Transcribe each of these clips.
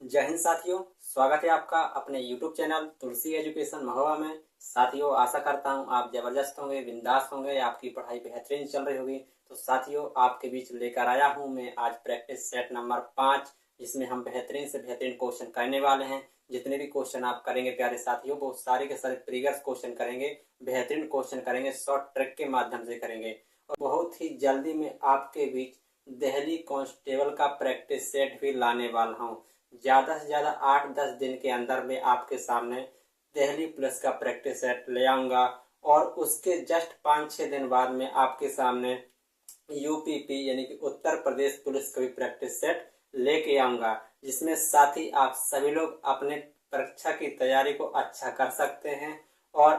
जय हिंद साथियों। स्वागत है आपका अपने YouTube चैनल तुलसी एजुकेशन महोबा में। साथियों, आशा करता हूं आप जबरदस्त होंगे, बिंदास होंगे, आपकी पढ़ाई बेहतरीन चल रही होगी। तो साथियों, आपके बीच लेकर आया हूं मैं आज प्रैक्टिस सेट नंबर 5, जिसमें हम बेहतरीन से बेहतरीन क्वेश्चन करने वाले हैं। जितने भी क्वेश्चन आप करेंगे प्यारे साथियों, वो सारे के सारे प्रीवियस क्वेश्चन करेंगे, बेहतरीन क्वेश्चन करेंगे, शॉर्ट ट्रिक के माध्यम से करेंगे। और बहुत ही जल्दी में आपके बीच दिल्ली कांस्टेबल का प्रैक्टिस सेट भी लाने वाला हूँ। ज्यादा से ज्यादा 8-10 दिन के अंदर में आपके सामने दिल्ली पुलिस का प्रैक्टिस सेट ले आऊंगा। और उसके जस्ट 5-6 दिन बाद में आपके सामने यूपीपी यानी कि उत्तर प्रदेश पुलिस का भी प्रैक्टिस सेट लेके आऊंगा, जिसमें साथ ही आप सभी लोग अपने परीक्षा की तैयारी को अच्छा कर सकते हैं और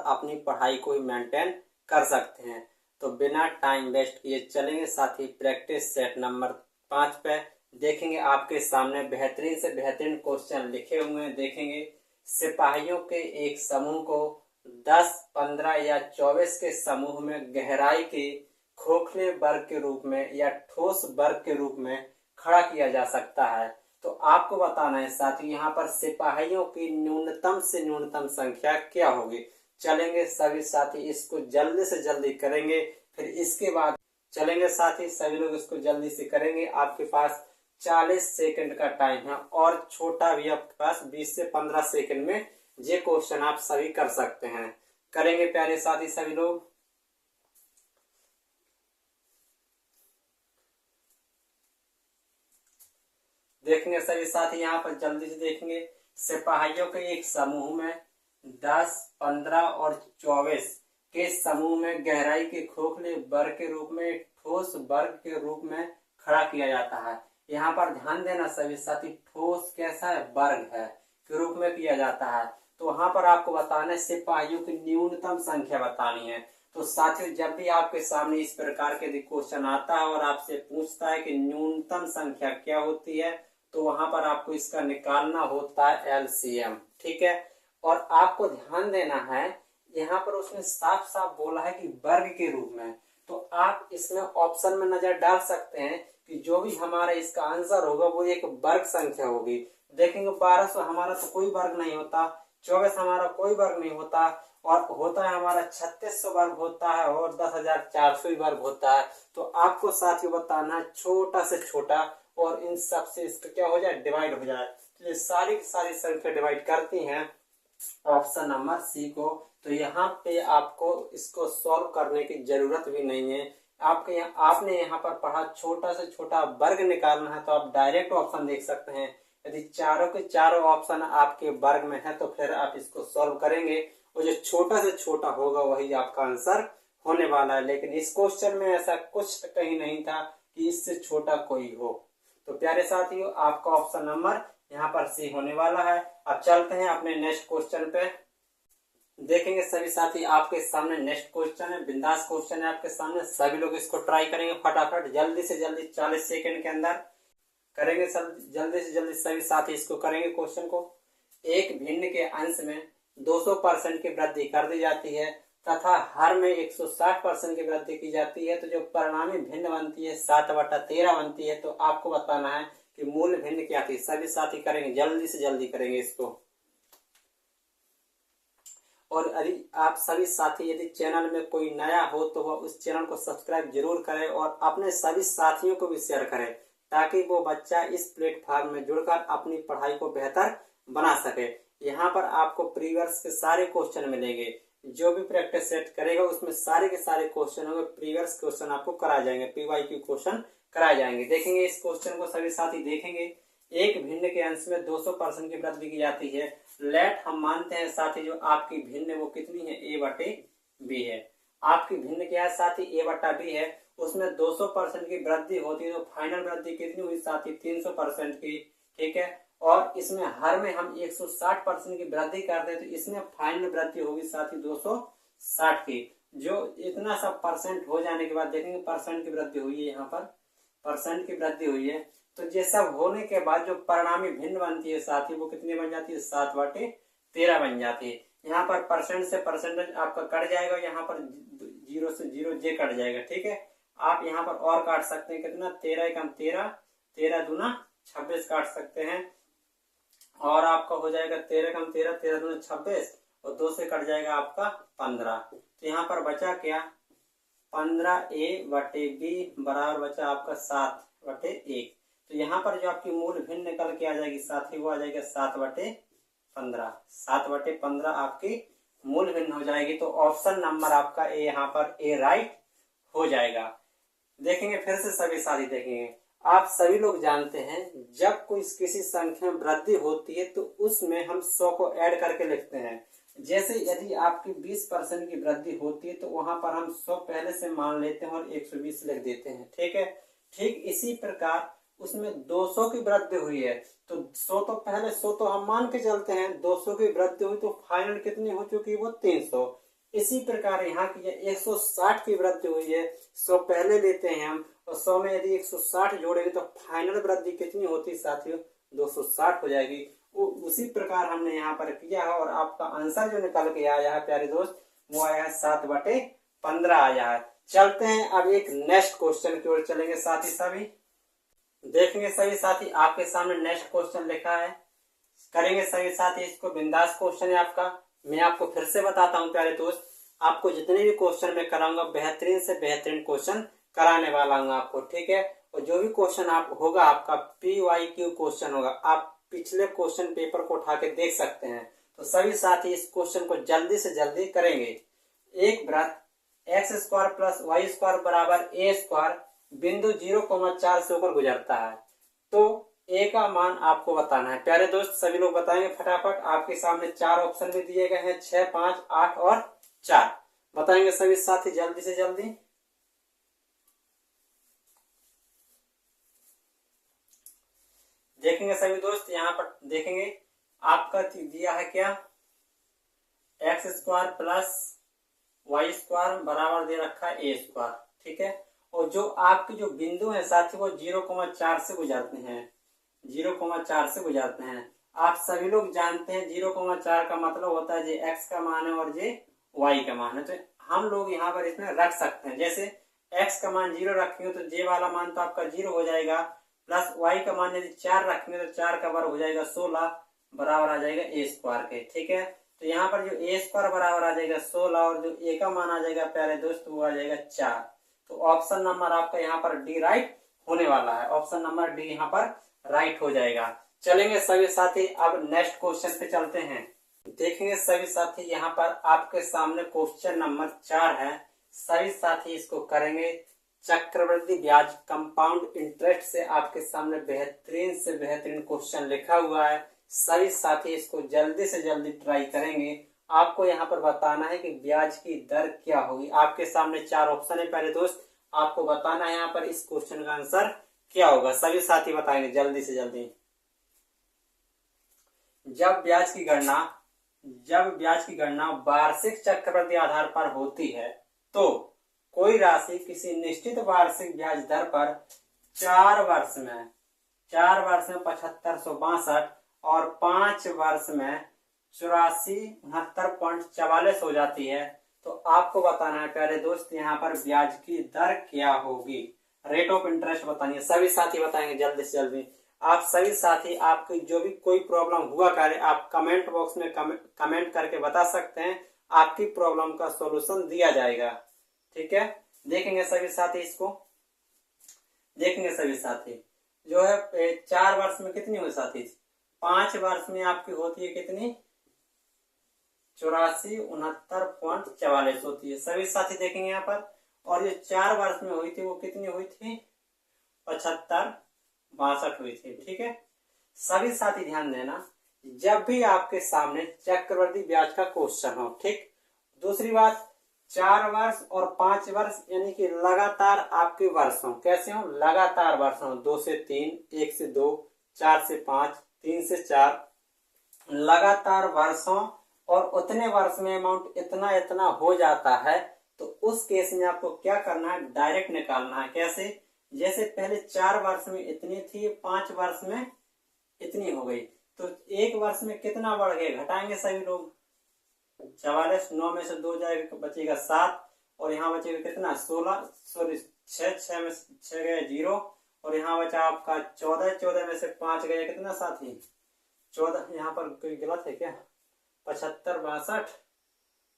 अपनी पढ़ाई को ही मेंटेन कर सकते हैं। तो बिना टाइम वेस्ट किए चलेंगे साथी प्रैक्टिस सेट नंबर 5 पे। देखेंगे आपके सामने बेहतरीन से बेहतरीन क्वेश्चन लिखे हुए हैं। देखेंगे सिपाहियों के एक समूह को 10, 15 या 24 के समूह में गहराई के खोखले वर्ग के रूप में या ठोस वर्ग के रूप में खड़ा किया जा सकता है। तो आपको बताना है साथी, यहाँ पर सिपाहियों की न्यूनतम से न्यूनतम संख्या क्या होगी। चलेंगे सभी साथी इसको जल्दी से जल्दी करेंगे, फिर इसके बाद चलेंगे साथी सभी लोग इसको जल्दी से करेंगे। आपके पास 40 सेकंड का टाइम है और छोटा भी आपके पास 20 से 15 सेकंड में ये क्वेश्चन आप सभी कर सकते हैं। करेंगे प्यारे साथी सभी लोग। देखेंगे सभी साथी यहाँ पर जल्दी से देखेंगे। सिपाहियों के एक समूह में 10, 15 और 24 के समूह में गहराई के खोखले वर्ग के रूप में ठोस वर्ग के रूप में खड़ा किया जाता है। यहाँ पर ध्यान देना सभी साथी, ठोस कैसा है, वर्ग है के रूप में किया जाता है। तो वहां पर आपको बताना है सिपाहियों की न्यूनतम संख्या बतानी है। तो साथियों, जब भी आपके सामने इस प्रकार के क्वेश्चन आता है और आपसे पूछता है कि न्यूनतम संख्या क्या होती है, तो वहां पर आपको इसका निकालना होता है एलसीएम। ठीक है, और आपको ध्यान देना है यहाँ पर उसने साफ साफ बोला है कि वर्ग के रूप में। तो आप इसमें ऑप्शन में नजर डाल सकते हैं कि जो भी हमारा इसका आंसर होगा वो एक वर्ग संख्या होगी। देखेंगे 1200 हमारा तो कोई वर्ग नहीं होता, 24 हमारा कोई वर्ग नहीं होता, और होता है हमारा 3600 वर्ग होता है और 10,400 वर्ग होता है। तो आपको साथियों बताना है छोटा से छोटा और इन सब से इसका क्या हो जाए, डिवाइड हो जाए। तो ये सारी सारी संख्या डिवाइड करती हैं ऑप्शन नंबर सी को। तो यहाँ पे आपको इसको सॉल्व करने की जरूरत भी नहीं है। आपने यहाँ पर पढ़ा छोटा से छोटा वर्ग निकालना है, तो आप डायरेक्ट ऑप्शन देख सकते हैं। यदि चारों के चारों ऑप्शन आपके वर्ग में है तो फिर आप इसको सॉल्व करेंगे और जो छोटा से छोटा होगा वही आपका आंसर होने वाला है। लेकिन इस क्वेश्चन में ऐसा कुछ कहीं नहीं था कि इससे छोटा कोई हो। तो प्यारे साथियों, आपका ऑप्शन नंबर यहाँ पर सी होने वाला है। अब चलते हैं अपने नेक्स्ट क्वेश्चन पे। देखेंगे सभी साथी आपके सामने नेक्स्ट क्वेश्चन है, बिंदास क्वेश्चन है आपके सामने। सभी लोग इसको ट्राई करेंगे फटाफट, जल्दी से जल्दी 40 सेकंड के अंदर करेंगे। सब जल्दी से जल्दी सभी साथी इसको करेंगे क्वेश्चन को। एक भिन्न के अंश में 200% की वृद्धि कर दी जाती है तथा हर में 160% की वृद्धि की जाती है, तो जो परिणामी भिन्न बनती है 7/13 बनती है। तो आपको बताना है कि मूल भिन्न क्या थी। सभी साथी करेंगे, जल्दी से जल्दी करेंगे इसको। और यदि आप सभी साथी यदि चैनल में कोई नया हो तो वह उस चैनल को सब्सक्राइब जरूर करें और अपने सभी साथियों को भी शेयर करें, ताकि वो बच्चा इस प्लेटफॉर्म में जुड़कर अपनी पढ़ाई को बेहतर बना सके। यहाँ पर आपको प्रीवियस के सारे क्वेश्चन मिलेंगे। जो भी प्रैक्टिस सेट करेगा उसमें सारे के सारे क्वेश्चन होंगे, प्रीवियस क्वेश्चन आपको कराए जाएंगे, पीवाईक्यू क्वेश्चन कराए जाएंगे। देखेंगे इस क्वेश्चन को सभी साथी देखेंगे। एक भिन्न के अंश में 200% की वृद्धि की जाती है। लेट हम मानते हैं साथी जो आपकी भिन्न वो कितनी है, a/b है। आपकी भिन्न क्या है साथी, a/b है। उसमें 200% की वृद्धि होती है, तो फाइनल वृद्धि कितनी हुई साथी, 300% की। ठीक है, और इसमें हर में हम 160% की वृद्धि करते हैं, तो इसमें फाइनल वृद्धि होगी साथी 260 की। जो इतना सब परसेंट हो जाने के बाद देखेंगे परसेंट की वृद्धि हुई है, यहाँ पर परसेंट की वृद्धि हुई है। तो ये सब होने के बाद जो परिणामी भिन्न बनती है साथी वो कितनी बन जाती है, 7/13 बन जाती है। यहाँ पर परसेंट से परसेंटेज आपका कट जाएगा, यहाँ पर 0 से 0 जे कट जाएगा। ठीक है, आप यहाँ पर और काट सकते हैं, कितना, 13 × 13 13 दूना 26 काट सकते हैं। और आपका हो जाएगा 13 कम 13, 13 दूना 26 और 2 से कट जाएगा आपका 15। तो यहाँ पर बचा क्या, 15a/b बराबर बचा आपका 7/1। तो यहाँ पर जो आपकी मूल भिन्न निकल के आ जाएगी साथी, वो आ जाएगा 7/15। 7/15 आपकी मूल भिन्न हो जाएगी। तो ऑप्शन नंबर आपका ए यहाँ पर ए राइट हो जाएगा। देखेंगे फिर से सभी साथी देखेंगे, आप सभी लोग जानते हैं जब कोई किसी संख्या में वृद्धि होती है तो उसमें हम 100 को ऐड करके लिखते हैं। जैसे यदि आपकी 20% की वृद्धि होती है तो वहां पर हम 100 पहले से मान लेते हैं और 120 लिख देते हैं, ठीक है। ठीक इसी प्रकार उसमें 200 की वृद्धि हुई है तो 100 तो पहले 100 तो हम मान के चलते हैं, 200 की वृद्धि हुई तो फाइनल कितनी हो चुकी है, वो 300। इसी प्रकार यहाँ की 160 की वृद्धि हुई है, 100 पहले लेते हैं हम और 100 में यदि 160 जोड़ेंगे तो फाइनल वृद्धि कितनी होती साथियों, 260 हो जाएगी। उसी प्रकार हमने यहाँ पर किया है और आपका आंसर जो निकल के आया है प्यारे दोस्त, वो आया है 7/15 आया है। चलते हैं अब एक नेक्स्ट क्वेश्चन की ओर चलेंगे साथी सभी। देखेंगे सभी साथी आपके सामने नेक्स्ट क्वेश्चन लिखा है, करेंगे सभी साथी इसको। बिंदास क्वेश्चन है आपका। मैं आपको फिर से बताता हूँ प्यारे दोस्त, आपको जितने भी क्वेश्चन मैं कराऊंगा बेहतरीन से बेहतरीन क्वेश्चन कराने वाला हूँ आपको, ठीक है। और जो भी क्वेश्चन आप होगा आपका PYQ क्वेश्चन होगा, आप पिछले क्वेश्चन पेपर को उठा के देख सकते हैं। तो सभी साथी इस क्वेश्चन को जल्दी से जल्दी करेंगे। एक वृत्त x² + y² बराबर a² बिंदु 0,4 से होकर गुजरता है, तो ए का मान आपको बताना है। प्यारे दोस्त सभी लोग बताएंगे फटाफट। आपके सामने 4 ऑप्शन भी दिए गए हैं, 6, 5, 8 और 4। बताएंगे सभी साथी जल्दी से जल्दी। देखेंगे सभी दोस्त, यहाँ पर देखेंगे आपका दिया है क्या, x² + y² बराबर दे रखा है a², ठीक है। और जो आपके जो बिंदु है साथी वो 0,4 से गुजरते हैं, 0,4 से गुजरते हैं। आप सभी लोग जानते हैं 0,4 का मतलब होता है जे x का मान है और जे y का मान है। तो हम लोग यहाँ पर इसमें रख सकते हैं, जैसे x का मान 0 रखेंगे तो जे वाला मान तो आपका 0 हो जाएगा, प्लस y का मान यदि 4 रखेंगे तो 4 का वर्ग हो जाएगा 16 बराबर आ जाएगा a² के, ठीक है। तो यहाँ पर जो a² बराबर आ जाएगा 16 और जो a का मान आ जाएगा प्यारे दोस्त वो आ जाएगा 4। तो ऑप्शन नंबर आपका यहाँ पर डी राइट होने वाला है, ऑप्शन नंबर डी यहाँ पर राइट हो जाएगा। चलेंगे सभी साथी अब नेक्स्ट क्वेश्चन पे चलते हैं। देखेंगे सभी साथी यहाँ पर आपके सामने क्वेश्चन नंबर 4 है। सभी साथी इसको करेंगे। चक्रवृद्धि ब्याज कंपाउंड इंटरेस्ट से आपके सामने बेहतरीन से बेहतरीन क्वेश्चन लिखा हुआ है। सभी साथी इसको जल्दी से जल्दी ट्राई करेंगे। आपको यहाँ पर बताना है कि ब्याज की दर क्या होगी। आपके सामने 4 ऑप्शन है प्यारे दोस्त, आपको बताना है यहाँ पर इस क्वेश्चन का आंसर क्या होगा। सभी साथी बताएंगे जल्दी से जल्दी। जब ब्याज की गणना वार्षिक चक्रवृद्धि आधार पर होती है तो कोई राशि किसी निश्चित वार्षिक ब्याज दर पर 4 वर्ष में 7562 और 5 वर्ष में 8469.44 हो जाती है। तो आपको बताना है प्यारे दोस्त यहाँ पर ब्याज की दर क्या होगी, रेट ऑफ इंटरेस्ट बताइए। सभी साथी बताएंगे जल्दी से जल्दी। आप सभी साथी आपकी जो भी कोई प्रॉब्लम हुआ करे आप कमेंट बॉक्स में कमेंट करके बता सकते हैं, आपकी प्रॉब्लम का सॉल्यूशन दिया जाएगा, ठीक है। देखेंगे सभी साथी इसको। देखेंगे सभी साथी जो है 4 वर्ष में कितनी हुई साथी, 5 वर्ष में आपकी होती है कितनी, 8469.44 होती है। सभी साथी देखेंगे यहाँ पर। और ये 4 वर्ष में हुई थी वो कितनी हुई थी, 7562 हुई थी, ठीक है। सभी साथी ध्यान देना, जब भी आपके सामने चक्रवृद्धि ब्याज का क्वेश्चन हो, ठीक। दूसरी बात 4 वर्ष और 5 वर्ष यानी कि लगातार आपके वर्ष हो, कैसे हो, लगातार वर्ष हो, 2 से 3, 1 से 2, 4 से 5, 3 से 4, लगातार वर्ष हो और उतने वर्ष में अमाउंट इतना इतना हो जाता है। तो उस केस में आपको क्या करना है, डायरेक्ट निकालना है। कैसे, जैसे पहले 4 वर्ष में इतनी थी, 5 वर्ष में इतनी हो गई, तो 1 वर्ष में कितना बढ़ गया, घटाएंगे सभी लोग। 44, 9 में से 2 जाएगा बचेगा 7 और यहाँ बचेगा कितना 16, सॉरी 6 में 6 गए 0 और यहाँ बचा आपका 14, 14 में से 5 गया कितना साथी 14, यहाँ पर कोई गलत है क्या, 75, 62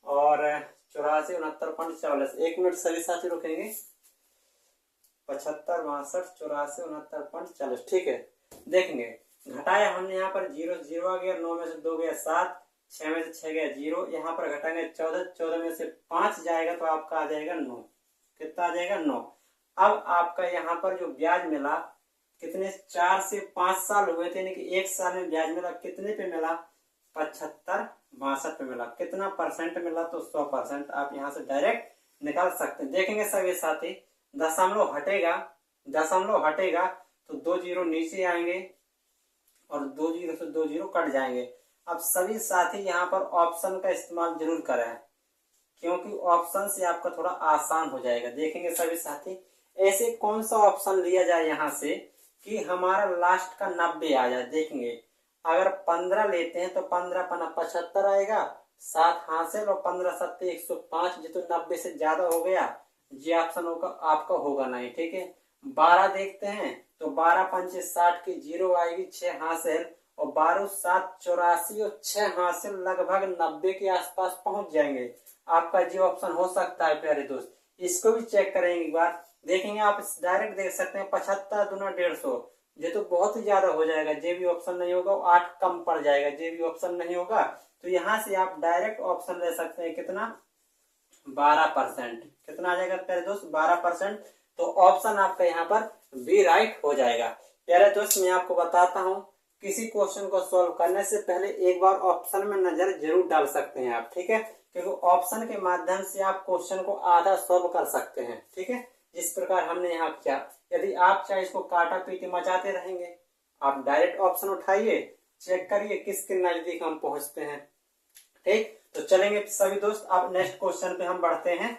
और 84, 69, 40। 1 मिनट सभी साथी रुकेंगे। 75, 62, 84, 69, 40। ठीक है, देखेंगे घटाया हमने यहाँ पर 0, 0 आ गया, 9 में से 2 गया 7, 6 में से 6 गया 0, यहाँ पर घटाएंगे 14, 14 में से 5 जाएगा तो आपका आ जाएगा 9। कितना आ जाएगा 9। अब आपका यहाँ पर जो ब्याज मिला कितने 4 से 5 साल हुए थे, यानी कि 1 साल में ब्याज मिला कितने पे मिला 75, 62 पे मिला। कितना परसेंट मिला तो 100%। आप यहाँ से डायरेक्ट निकाल सकते हैं। देखेंगे सभी साथी दशमलव हटेगा, दशमलव हटेगा तो 2 जीरो नीचे आएंगे और 2 जीरो से 2 जीरो कट जाएंगे। अब सभी साथी यहाँ पर ऑप्शन का इस्तेमाल जरूर करें, क्योंकि ऑप्शन से आपका थोड़ा आसान हो जाएगा। देखेंगे सभी साथी ऐसे कौन सा ऑप्शन लिया जाए यहाँ से कि हमारा लास्ट का 90 आ जाए। देखेंगे अगर 15 लेते हैं तो 15 पना 75 आएगा, 7 हासिल और 15 7 105, जो तो 90 से ज्यादा हो गया, ये ऑप्शन होगा आपका होगा नहीं। ठीक है, 12 देखते हैं तो 12 पंचे 60 की 0 आएगी, 6 हासिल और 12 7 84 और 6 हासिल, लगभग 90 के आसपास पहुंच जाएंगे। आपका जी ऑप्शन हो सकता है प्यारे दोस्त। इसको भी चेक करेंगे एक बार। देखेंगे आप डायरेक्ट देख सकते हैं 75 दूना 150, ये तो बहुत ही ज्यादा हो जाएगा। जे भी ऑप्शन नहीं होगा 8 कम पड़ जाएगा। जे भी ऑप्शन नहीं होगा तो यहाँ से आप डायरेक्ट ऑप्शन ले सकते हैं कितना 12%। कितना आ जाएगा प्यारे दोस्त 12%। तो ऑप्शन आपका यहाँ पर बी राइट हो जाएगा। प्यारे दोस्त मैं आपको बताता हूँ किसी क्वेश्चन को सॉल्व करने से पहले एक बार ऑप्शन में नजर जरूर डाल सकते हैं आप। ठीक है, क्योंकि ऑप्शन के माध्यम से आप क्वेश्चन को आधा सॉल्व कर सकते हैं। ठीक है, जिस प्रकार हमने यहाँ किया। यदि आप चाहे इसको काटा पीटी मचाते रहेंगे, आप डायरेक्ट ऑप्शन उठाइए, चेक करिए किसके नजदीक हम पहुंचते हैं। ठीक, तो चलेंगे सभी दोस्त। अब नेक्स्ट क्वेश्चन पे हम बढ़ते हैं,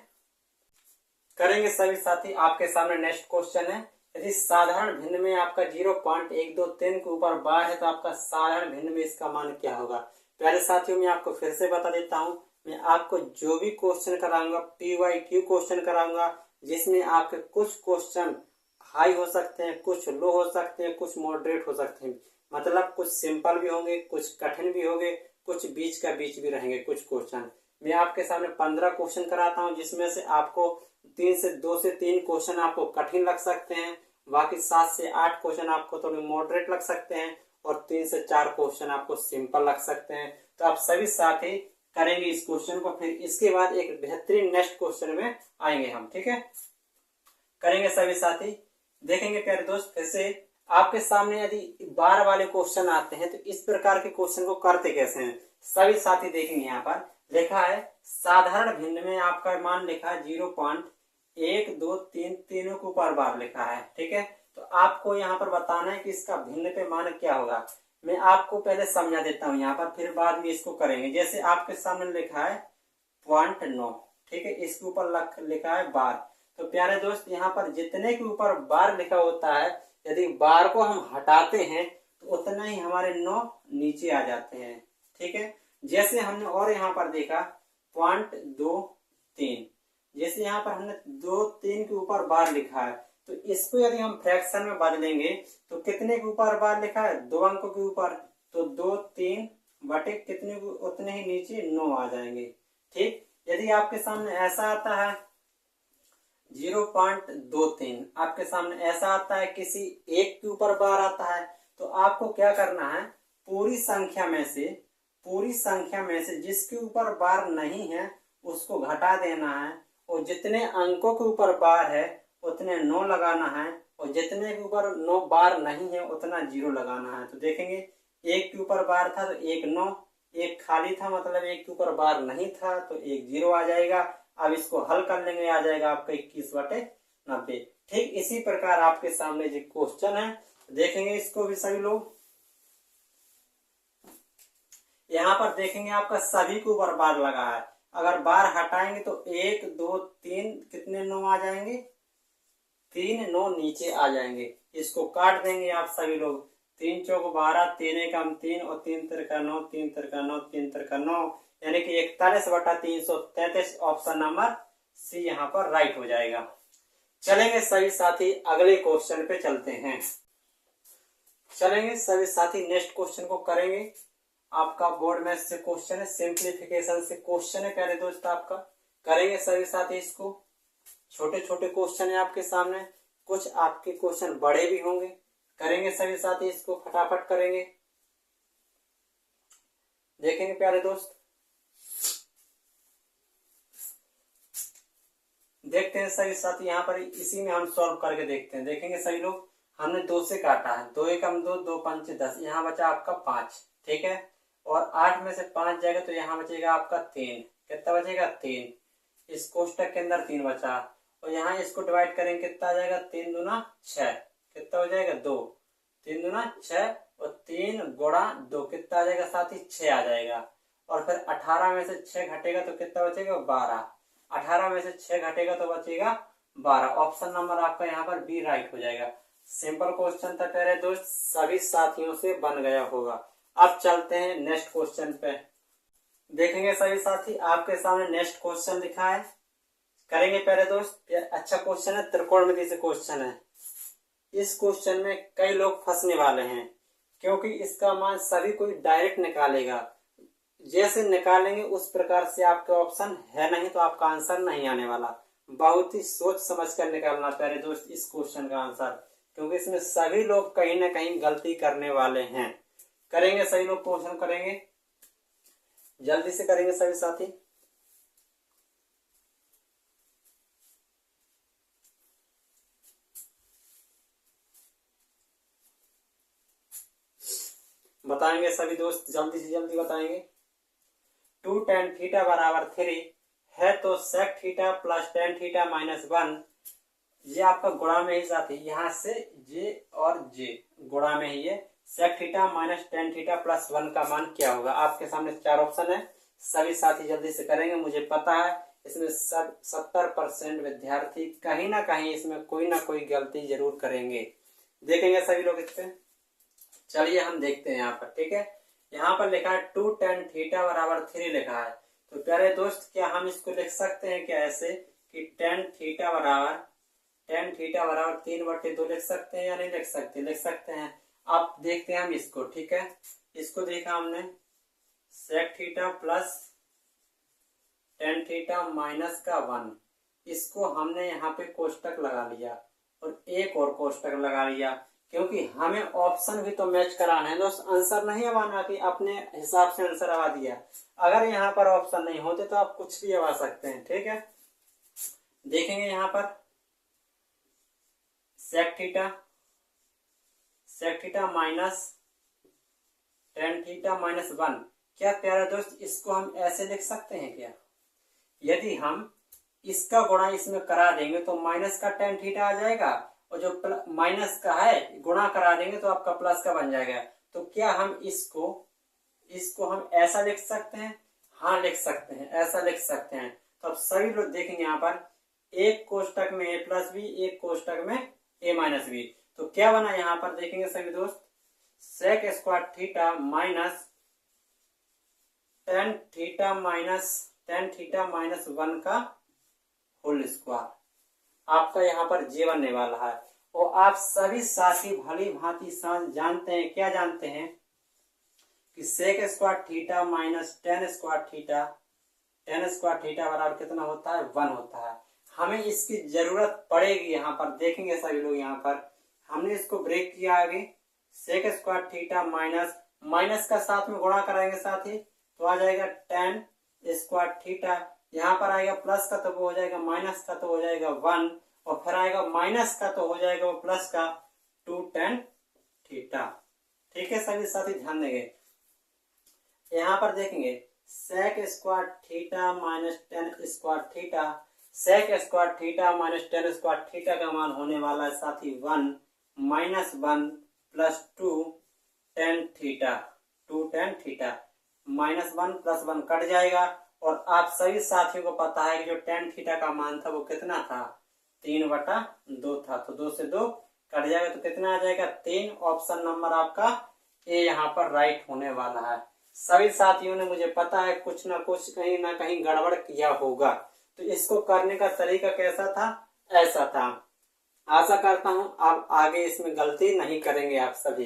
करेंगे सभी साथी। आपके सामने नेक्स्ट क्वेश्चन है, यदि साधारण भिन्न में आपका 0.123 के ऊपर बार है तो आपका साधारण भिन्न में इसका मान क्या होगा। प्यारे साथियों मैं आपको फिर से बता देता हूँ, मैं आपको जो भी क्वेश्चन कराऊंगा PYQ क्वेश्चन कराऊंगा, जिसमें आपके कुछ क्वेश्चन हाई हो सकते हैं, कुछ लो हो सकते हैं, कुछ मॉडरेट हो सकते हैं। मतलब कुछ सिंपल भी होंगे, कुछ कठिन भी होंगे, कुछ बीच का बीच भी रहेंगे कुछ क्वेश्चन। मैं आपके सामने 15 क्वेश्चन कराता हूं, जिसमें से आपको 2 से 3 क्वेश्चन आपको कठिन लग सकते हैं, बाकी 7 से 8 क्वेश्चन आपको थोड़े मॉडरेट लग सकते हैं और 3 से 4 क्वेश्चन आपको सिंपल लग सकते हैं। तो आप सभी साथी करेंगे इस क्वेश्चन को, फिर इसके बाद एक बेहतरीन नेक्स्ट क्वेश्चन में आएंगे हम। ठीक है, करेंगे सभी साथी। देखेंगे प्यारे दोस्त फिर से आपके सामने यदि बार वाले क्वेश्चन आते हैं तो इस प्रकार के क्वेश्चन को करते कैसे हैं सभी साथी। देखेंगे यहाँ पर लिखा है साधारण भिन्न में आपका मान लिखा है 0.1 2 3 तीनों के ऊपर बार लिखा है। ठीक है, तो आपको यहाँ पर बताना है कि इसका भिन्न पे मान क्या होगा। मैं आपको पहले समझा देता हूँ यहाँ पर, फिर बाद में इसको करेंगे। जैसे आपके सामने लिखा है 0.9, ठीक है, इसके ऊपर लिखा है बार। तो प्यारे दोस्त यहाँ पर जितने के ऊपर बार लिखा होता है, यदि बार को हम हटाते हैं तो उतना ही हमारे 9 नीचे आ जाते हैं। ठीक है, जैसे हमने और यहाँ पर देखा 0.23, जैसे यहाँ पर हमने 2 3 के ऊपर बार लिखा है, तो इसको यदि हम फ्रैक्शन में बदलेंगे तो कितने के ऊपर बार लिखा है 2 अंकों के ऊपर, तो 2 3 बटे कितने उतने ही नीचे 9 आ जाएंगे। ठीक, यदि आपके सामने ऐसा आता है 0.23, आपके सामने ऐसा आता है किसी एक के ऊपर बार आता है, तो आपको क्या करना है पूरी संख्या में से जिसके ऊपर बार नहीं है उसको घटा देना है, और जितने अंकों के ऊपर बार है उतने 9 लगाना है, और जितने के ऊपर 9 बार नहीं है उतना 0 लगाना है। तो देखेंगे एक के ऊपर बार था तो 1 9, एक खाली था मतलब एक के ऊपर बार नहीं था तो 1 0 आ जाएगा। अब इसको हल कर लेंगे, आ जाएगा आपका 21/90। ठीक इसी प्रकार आपके सामने जो क्वेश्चन है देखेंगे इसको भी सभी लोग। यहाँ पर देखेंगे आपका सभी के ऊपर बार लगा है, अगर बार हटाएंगे तो 1 2 3 कितने 9 आ जाएंगे, 3 9 नीचे आ जाएंगे। इसको काट देंगे आप सभी लोग, 3 चौक 12, 3 एकम 3 और 3 तिरका 9, 3 तिरका 9, 3 तिरका 9, यानी कि 41/333। ऑप्शन नंबर सी यहाँ पर राइट हो जाएगा। चलेंगे सभी साथी अगले क्वेश्चन पे चलते हैं। चलेंगे सभी साथी नेक्स्ट क्वेश्चन को करेंगे। आपका बोर्ड में से क्वेश्चन है, सिंप्लीफिकेशन से क्वेश्चन है प्यारे दोस्त आपका। करेंगे सभी साथी इसको। छोटे छोटे क्वेश्चन है आपके सामने, कुछ आपके क्वेश्चन बड़े भी होंगे। करेंगे सभी साथी इसको, फटाफट करेंगे। देखेंगे प्यारे दोस्त, देखते हैं सभी साथी। यहाँ पर इसी में हम सॉल्व करके देखते हैं। देखेंगे सभी लोग, हमने 2 से काटा है, 2 एकम 2, 2 पंचे 10, यहाँ बचा आपका 5, ठीक है। और 8 में से 5 जाएगा तो यहाँ बचेगा आपका 3। कितना बचेगा? 3। इस कोष्टक के अंदर 3 बचा, और यहाँ इसको डिवाइड करेंगे, कितना आ जाएगा? 3 दूना 6, कितना हो जाएगा? 2। 3 दूना 6 और 3 गुणा 2 कितना आ जाएगा साथी? 6 आ जाएगा। और फिर 18 में से 6 घटेगा तो कितना बचेगा? 12। 18 में से 6 घटेगा तो बचेगा 12। ऑप्शन नंबर आपका यहाँ पर बी राइट हो जाएगा। सिंपल क्वेश्चन था प्यारे दोस्त, सभी साथियों से बन गया होगा। अब चलते हैं नेक्स्ट क्वेश्चन पे। देखेंगे सभी साथी, आपके सामने नेक्स्ट क्वेश्चन लिखा है। करेंगे प्यारे दोस्त, अच्छा क्वेश्चन है, त्रिकोणमिति से क्वेश्चन है। इस क्वेश्चन में कई लोग फंसने वाले हैं, क्योंकि इसका मान सभी कोई डायरेक्ट निकालेगा। जैसे निकालेंगे उस प्रकार से आपके ऑप्शन है, नहीं तो आपका आंसर नहीं आने वाला। बहुत ही सोच समझ कर निकालना प्यारे दोस्त इस क्वेश्चन का आंसर, क्योंकि इसमें सभी लोग कहीं ना कहीं गलती करने वाले हैं। करेंगे सभी लोग क्वेश्चन करेंगे, जल्दी से करेंगे सभी साथी। बताएंगे सभी दोस्त, जल्दी से जल्दी बताएंगे। 2 tan थीटा बराबर 3 है तो sec theta plus tan theta minus 1, ये आपका गुणा में ही साथी, यहाँ से जे और जे गुणा में ही है। sec theta minus tan theta plus 1 का मान क्या होगा? आपके सामने 4 ऑप्शन है, सभी साथी जल्दी से करेंगे। मुझे पता है इसमें सब 70% विद्यार्थी कहीं ना कहीं इसमें कोई ना कोई गलती जरूर करेंगे। देखेंगे सभी लोग इस पे। चलिए हम देखते हैं यहाँ पर, ठीक है। यहाँ पर लिखा है 2 tan थीटा बराबर 3 लिखा है। तो प्यारे दोस्त, क्या हम इसको लिख सकते हैं क्या ऐसे कि tan थीटा बराबर 3/2 लिख सकते हैं या नहीं लिख सकते? लिख सकते हैं। अब देखते हैं हम इसको, ठीक है। इसको देखा हमने, sec theta plus tan theta minus का 1, इसको हमने यहाँ पे कोष्टक लगा लिया और एक और कोष्टक लगा लिया, क्योंकि हमें ऑप्शन भी तो मैच कराना है दोस्त। आंसर नहीं आना कि अपने हिसाब से आंसर आवा दिया। अगर यहाँ पर ऑप्शन नहीं होते तो आप कुछ भी आवा सकते हैं, ठीक है। देखेंगे यहाँ पर sec theta minus tan theta minus 1, क्या प्यारे दोस्त इसको हम ऐसे लिख सकते हैं क्या? यदि हम इसका गुणा इसमें करा देंगे तो माइनस का tan थीटा आ जाएगा, और जो माइनस का है गुणा करा देंगे तो आपका प्लस का बन जाएगा। तो क्या हम इसको हम ऐसा लिख सकते हैं? हाँ लिख सकते हैं, ऐसा लिख सकते हैं। तो अब सभी लोग देखेंगे यहाँ पर, एक कोष्टक में a प्लस बी, एक कोष्टक में a माइनस बी। तो क्या बना यहाँ पर? देखेंगे सभी दोस्त, sec square theta minus tan theta minus 1 का होल स्क्वायर, आपका यहाँ पर जे बनने वाला है। और आप सभी साथी भली भांति जानते हैं, क्या जानते हैं कि sec square theta minus tan square theta बराबर कितना होता है? 1 होता है। हमें इसकी जरूरत पड़ेगी यहाँ पर। देखेंगे सभी लोग, यहाँ पर हमने इसको ब्रेक किया आगे, sec स्क्वायर थीटा माइनस का साथ में गुणा कराएंगे साथी, तो आ जाएगा tan स्क्वायर थीटा, यहाँ पर आएगा प्लस का तो वो हो जाएगा माइनस का तो हो जाएगा 1, और फिर आएगा माइनस का तो हो जाएगा वो प्लस का 2 tan थीटा। ठीक है सभी साथी, ध्यान देंगे। यहाँ पर देखेंगे sec square theta minus tan square theta, sec square theta minus tan square theta का मान होने वाला है साथी 1 minus 1 plus 2 tan theta, minus 1 plus 1 cut जाएगा। और आप सभी साथियों को पता है कि जो tan थीटा का मान था वो कितना था? 3/2 था। तो 2 से 2 कट जाएगा तो कितना आ जाएगा? 3। ऑप्शन नंबर आपका ए यहाँ पर राइट होने वाला है। सभी साथियों ने, मुझे पता है, कुछ ना कुछ कहीं ना कहीं गड़बड़ किया होगा। तो इसको करने का तरीका कैसा था? ऐसा था, आशा करता हूँ आप आगे इसमें गलती नहीं करेंगे आप सभी।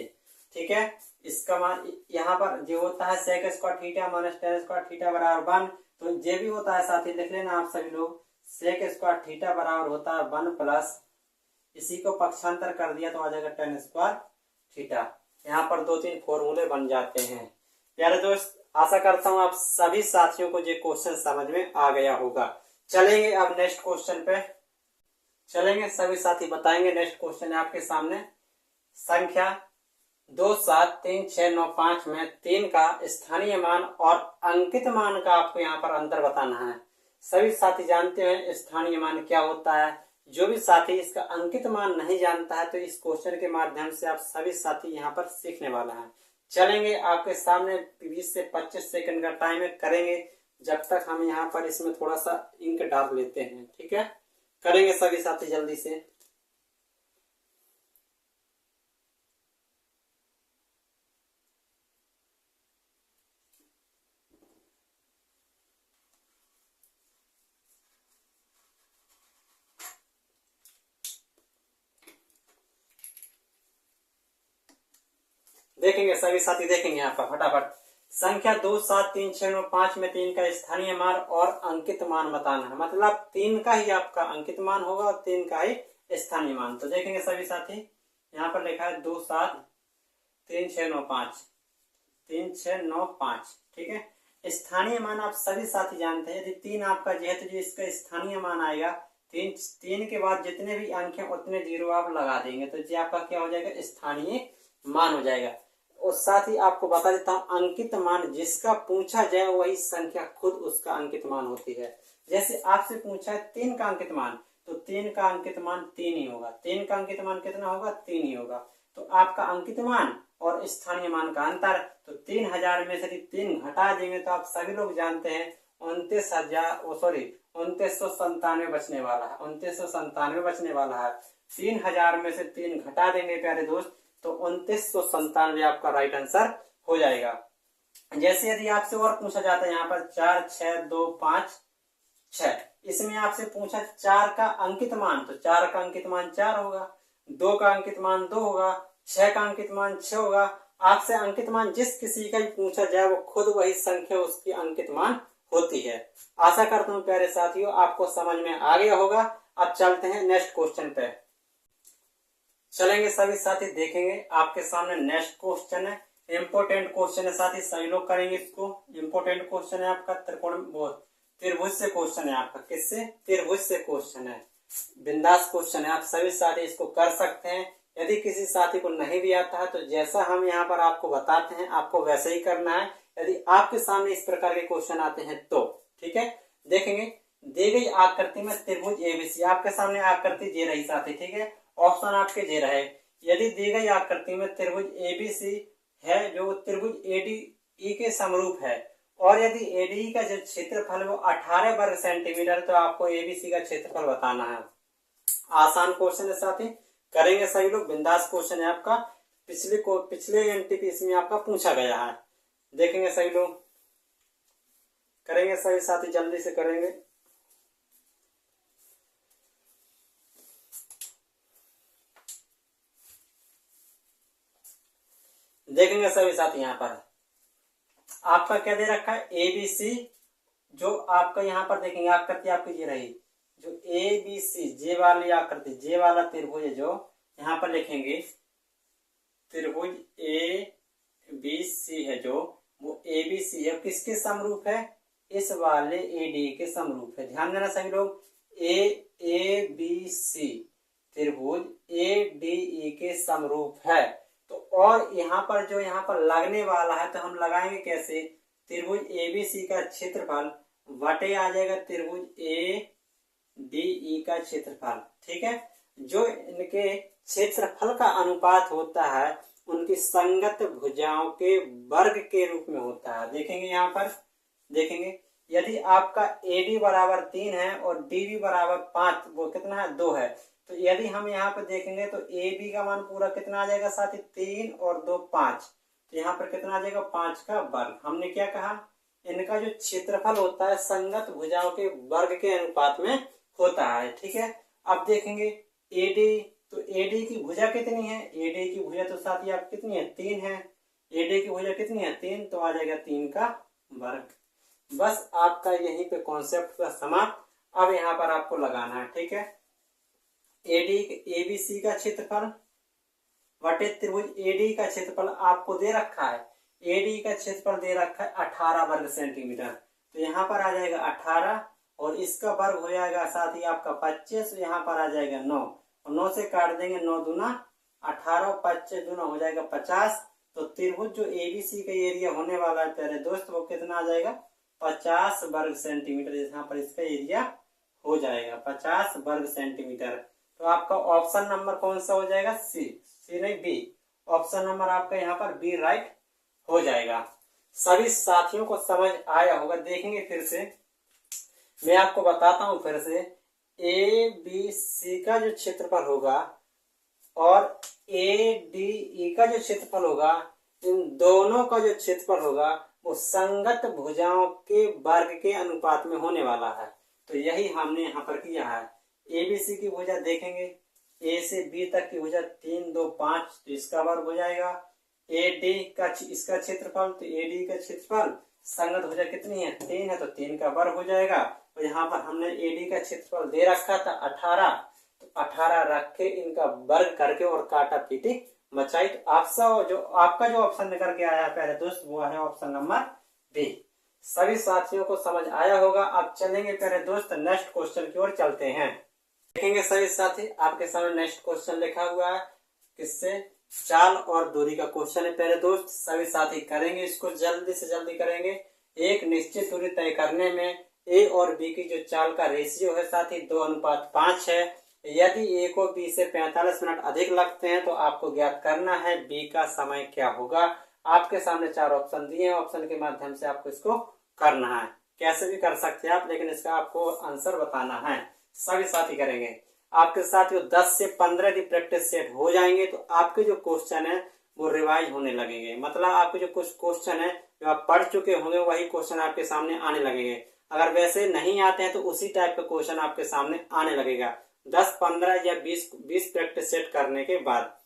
ठीक है, इसका मान यहाँ पर जो होता है sec square theta minus tan square theta बराबर 1, तो ये भी होता है साथ ही लिख लेना आप सभी लोग। सेक स्क्वायर थीटा बराबर होता है 1 प्लस, इसी को पक्षांतर कर दिया तो आ जाएगा टेन स्क्वायर थीटा। यहाँ पर 2-3 फॉर्मूले बन जाते हैं। प्यारे दोस्त, आशा करता हूँ आप सभी साथियों को ये क्वेश्चन समझ में आ गया होगा। चलेंगे अब नेक्स्ट क्वेश्चन पे चलेंगे, सभी साथी बताएंगे। नेक्स्ट क्वेश्चन है आपके सामने, संख्या 2, 7, 3, 6, 9, 5 में 3 का स्थानीय मान और अंकित मान का आपको यहाँ पर अंतर बताना है। सभी साथी जानते हैं स्थानीय मान क्या होता है। जो भी साथी इसका अंकित मान नहीं जानता है तो इस क्वेश्चन के माध्यम से आप सभी साथी यहाँ पर सीखने वाला है। चलेंगे, आपके सामने 20 से 25 सेकंड का टाइम है, करेंगे जब तक हम यहाँ पर इसमें थोड़ा सा इंक डाल लेते हैं। ठीक है, करेंगे सभी साथी जल्दी से। देखेंगे सभी साथी, देखेंगे यहाँ पर फटाफट। संख्या 2, 7, 3, 6, 9, 5 में 3 का स्थानीय मान और अंकित मान बताना है। मतलब 3 का ही आपका अंकित मान होगा और 3 का ही स्थानीय मान। तो देखेंगे सभी साथी, यहाँ पर लिखा है 2, 7, 3, 6, 9, 5, 3, 6, 9, 5। ठीक है, स्थानीय मान आप सभी साथी जानते हैं। यदि 3 आपका जो है तो जो इसका स्थानीय मान आएगा, 3 के बाद जितने भी अंक हैं उतने 0 आप लगा देंगे तो ये आपका क्या हो जाएगा, स्थानीय मान हो जाएगा। और साथ ही आपको बता देता हूं, अंकित मान जिसका पूछा जाए वही संख्या खुद उसका अंकित मान होती है। जैसे आपसे पूछा है 3 का अंकित मान, तो 3 का अंकित मान 3 ही होगा। 3 का अंकित मान कितना होगा, 3 ही होगा। तो आपका अंकित मान और स्थानीय मान का अंतर, तो 3000 में से 3 घटा देंगे तो आप सभी लोग जानते हैं 2997 बचने वाला है। 2997 बचने वाला है। 3000 में से 3 घटा देंगे प्यारे दोस्त तो 2997 आपका राइट आंसर हो जाएगा। जैसे यदि आपसे और पूछा जाता है यहाँ पर 4, 6, 2, 5, 6, इसमें आपसे पूछा 4 का अंकित मान, तो 4 का अंकित मान 4 होगा, 2 का अंकित मान 2 होगा, 6 का अंकित मान 6 होगा। आपसे अंकित मान जिस किसी का भी पूछा जाए वो खुद वही संख्या उसकी अंकित मान होती है। आशा करता हूँ प्यारे साथियों आपको समझ में आ गया होगा। अब चलते हैं नेक्स्ट क्वेश्चन पे। चलेंगे सभी साथी, देखेंगे आपके सामने नेक्स्ट क्वेश्चन है, इंपोर्टेंट क्वेश्चन है साथी, सभी लोग करेंगे इसको। इंपोर्टेंट क्वेश्चन है आपका, त्रिभुज से क्वेश्चन है आपका। किससे, त्रिभुज से क्वेश्चन है, बिंदास क्वेश्चन है। आप सभी साथी इसको कर सकते हैं। यदि किसी साथी को नहीं भी आता है तो जैसा हम यहाँ पर आपको बताते हैं आपको वैसे ही करना है। यदि आपके सामने इस प्रकार के क्वेश्चन आते हैं तो ठीक है, देखेंगे। दी गई आकृति में त्रिभुज एबीसी, आपके सामने आकृति दे रही साथी। ठीक है, ऑप्शन आपके दे रहे। यदि दी गई आकृति में त्रिभुज एबीसी है जो त्रिभुज एडीई के समरूप है और यदि एडीई का जो क्षेत्रफल वो 18 वर्ग सेंटीमीटर, तो आपको एबीसी का क्षेत्रफल बताना है। आसान क्वेश्चन है साथी, करेंगे सभी लोग। बिंदास क्वेश्चन है आपका, पिछले एनटीपीसी में आपका पूछा गया है। देखेंगे सभी लोग, करेंगे सभी साथी, जल्दी से करेंगे। देखेंगे सभी साथी, यहाँ पर आपका क्या दे रखा है, एबीसी। जो आपका यहाँ पर देखेंगे आकृति आपकी ये रही, जो एबीसी जे वाली आकृति, जे वाला त्रिभुज है जो यहाँ पर लिखेंगे त्रिभुज एबीसी है जो वो एबीसी है, किसके समरूप है, इस वाले एडी के समरूप है। ध्यान देना सभी लोग, एबीसी त्रिभुज एडीई के समरूप है। तो और यहाँ पर जो यहाँ पर लगने वाला है तो हम लगाएंगे कैसे, त्रिभुज एबीसी का क्षेत्रफल बटे आ जाएगा त्रिभुज एडीई का क्षेत्रफल। ठीक है, जो इनके क्षेत्रफल का अनुपात होता है उनकी संगत भुजाओं के वर्ग के रूप में होता है। देखेंगे यहाँ पर, देखेंगे यदि आपका एडी बराबर 3 है और डीबी बराबर 5, वो कितना है, 2 है। तो यदि हम यहाँ पर देखेंगे तो ए बी का मान पूरा कितना आ जाएगा साथी, 3 और 2 5, तो यहाँ पर कितना आ जाएगा, 5 का वर्ग। हमने क्या कहा, इनका जो क्षेत्रफल होता है संगत भुजाओं के वर्ग के अनुपात में होता है। ठीक है, अब देखेंगे एडी, तो एडी की भुजा कितनी है, एडी की भुजा तो साथी आप कितनी है, 3 है। एडी की भुजा कितनी है, 3, तो आ जाएगा 3 का वर्ग। बस आपका यहीं पे कॉन्सेप्ट का समाप्त। अब यहाँ पर आपको लगाना है, ठीक है। एडी एबीसी का क्षेत्रफल वटे त्रिभुज एडी का क्षेत्रफल आपको दे रखा है, एडी का क्षेत्रफल दे रखा है 18 वर्ग सेंटीमीटर। तो यहाँ पर आ जाएगा 18 और इसका वर्ग हो जाएगा साथ ही आपका 25, यहाँ पर आ जाएगा 9 और 9 से काट देंगे, 9 दूना 18, 25 दूना हो जाएगा 50। तो त्रिभुज जो एबीसी का एरिया होने वाला है प्यारे दोस्त, वो कितना आ जाएगा, 50 वर्ग सेंटीमीटर। यहाँ पर इसका एरिया हो जाएगा 50 वर्ग सेंटीमीटर। तो आपका ऑप्शन नंबर कौन सा हो जाएगा, सी नहीं बी। ऑप्शन नंबर आपका यहाँ पर बी राइट हो जाएगा। सभी साथियों को समझ आया होगा। देखेंगे फिर से, मैं आपको बताता हूं फिर से। ए बी सी का जो क्षेत्रफल होगा और ए डी ई का जो क्षेत्रफल होगा, इन दोनों का जो क्षेत्रफल होगा वो संगत भुजाओं के वर्ग के अनुपात में होने वाला है। तो यही हमने यहाँ पर किया है। एबीसी की भुजा देखेंगे, ए से बी तक की भुजा 3, 2, 5, तो इसका वर्ग हो जाएगा। एडी का इसका क्षेत्रफल, तो एडी का क्षेत्रफल संगत भुजा कितनी है, 3 है, तो 3 का वर्ग हो जाएगा। और यहाँ पर हमने एडी का क्षेत्रफल दे रखा था 18, तो 18 रख के इनका वर्ग करके और काटा पीटी मचाई। तो आपका जो ऑप्शन निकल के आया पहले दोस्त, वो है ऑप्शन नंबर बी। सभी साथियों को समझ आया होगा। अब चलेंगे पहले दोस्त नेक्स्ट क्वेश्चन की ओर चलते हैं। देखेंगे सभी साथी, आपके सामने नेक्स्ट क्वेश्चन लिखा हुआ है, किससे, चाल और दूरी का क्वेश्चन है प्यारे दोस्त। सभी साथी करेंगे इसको, जल्दी से जल्दी करेंगे। एक निश्चित दूरी तय करने में ए और बी की जो चाल का रेशियो है साथी 2:5 है। यदि ए को बी से 45 मिनट अधिक लगते हैं तो आपको ज्ञात करना है बी का समय क्या होगा। आपके सामने 4 ऑप्शन दिए हैं, ऑप्शन के माध्यम से आपको इसको करना है। कैसे भी कर सकते हैं आप, लेकिन इसका आपको आंसर बताना है। सभी साथी करेंगे। आपके साथ 10 से 15 की प्रैक्टिस सेट हो जाएंगे तो आपके जो क्वेश्चन है वो रिवाइज होने लगेंगे। मतलब आपके जो कुछ क्वेश्चन है जो आप पढ़ चुके होंगे वही क्वेश्चन आपके सामने आने लगेंगे। अगर वैसे नहीं आते हैं तो उसी टाइप का क्वेश्चन आपके सामने आने लगेगा। 10, 15 या 20 प्रैक्टिस सेट करने के बाद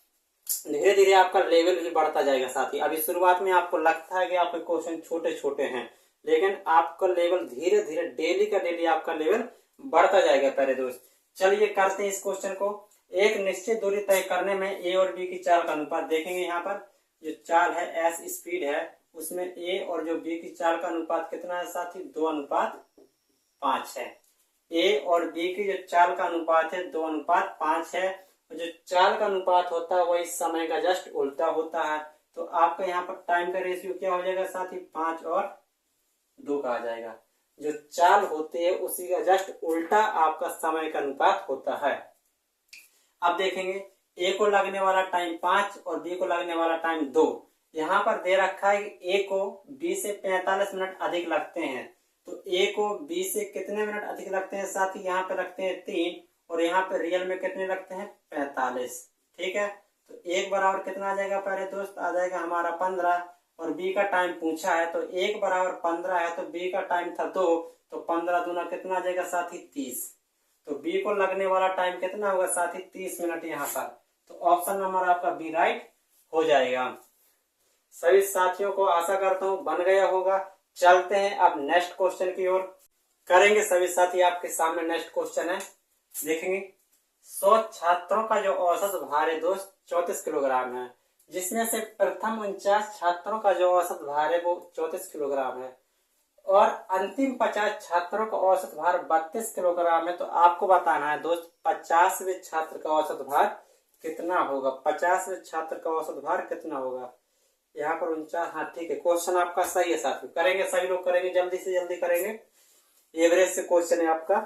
धीरे धीरे आपका लेवल भी बढ़ता जाएगा साथी। अभी शुरुआत में आपको लगता है कि आपके क्वेश्चन छोटे छोटे हैं, लेकिन आपका लेवल धीरे धीरे डेली का डेली आपका लेवल बढ़ता जाएगा प्यारे दोस्त। चलिए करते हैं इस क्वेश्चन को। एक निश्चित दूरी तय करने में ए और बी की चाल का अनुपात देखेंगे। यहाँ पर जो चाल है एस स्पीड है, उसमें ए और जो बी की चाल का अनुपात कितना है साथी, 2:5 है। ए और बी की जो चाल का अनुपात है 2:5 है। जो चाल का अनुपात होता है वही समय का जस्ट उल्टा होता है। तो आपका यहाँ पर टाइम का रेशियो क्या हो जाएगा साथी, 5 और 2 का आ जाएगा। जो चाल होती है उसी का जस्ट उल्टा आपका समय का अनुपात होता है। अब देखेंगे ए को लगने वाला टाइम 5 और बी को लगने वाला टाइम 2। यहाँ पर दे रखा है कि ए को बी से 45 मिनट अधिक लगते हैं। तो ए को बी से कितने मिनट अधिक लगते हैं साथी, यहाँ पे लगते हैं 3 और यहाँ पे रियल में कितने लगते हैं, 45। ठीक है, तो एक बराबर कितना आ जाएगा प्यारे दोस्त, आ जाएगा हमारा 15। और बी का टाइम पूछा है तो 1 बराबर 15 है, तो बी का टाइम था 2, तो 15 दूना कितना आ जाएगा साथी, 30। तो बी को लगने वाला टाइम कितना होगा साथी, 30 मिनट यहाँ पर। तो ऑप्शन नंबर आपका बी राइट हो जाएगा। सभी साथियों को आशा करता हूँ बन गया होगा। चलते हैं अब नेक्स्ट क्वेश्चन की ओर करेंगे। सभी साथी आपके सामने नेक्स्ट क्वेश्चन है, देखेंगे। 100 छात्रों का जो औसत भार है दोस्त 34 किलोग्राम है, जिसमें से प्रथम 49 छात्रों का जो औसत भार है वो 34 किलोग्राम है और अंतिम 50 छात्रों का औसत भार 32 किलोग्राम है। तो आपको बताना है दोस्त 50वें छात्र का औसत भार कितना होगा, 50वें छात्र का औसत भार कितना होगा। यहाँ पर 49, हाँ ठीक है, क्वेश्चन आपका सही है साथी। करेंगे, सभी लोग करेंगे, जल्दी से जल्दी करेंगे। एवरेज से क्वेश्चन है आपका।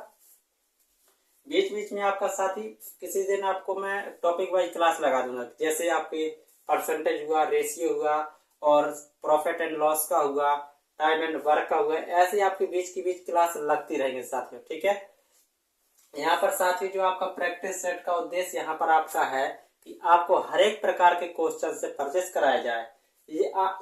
बीच बीच में आपका साथी किसी दिन आपको मैं टॉपिक वाइज क्लास लगा दूंगा, जैसे आपके परसेंटेज हुआ, रेशियो हुआ और प्रॉफिट एंड लॉस का हुआ, टाइम एंड वर्क का हुआ, ऐसे आपके बीच की बीच क्लास लगती रहेंगे साथियों। ठीक है, यहाँ पर साथी जो आपका प्रैक्टिस सेट का उद्देश्य यहाँ पर आपका है कि आपको हर एक प्रकार के क्वेश्चन से परचेस कराया जाए।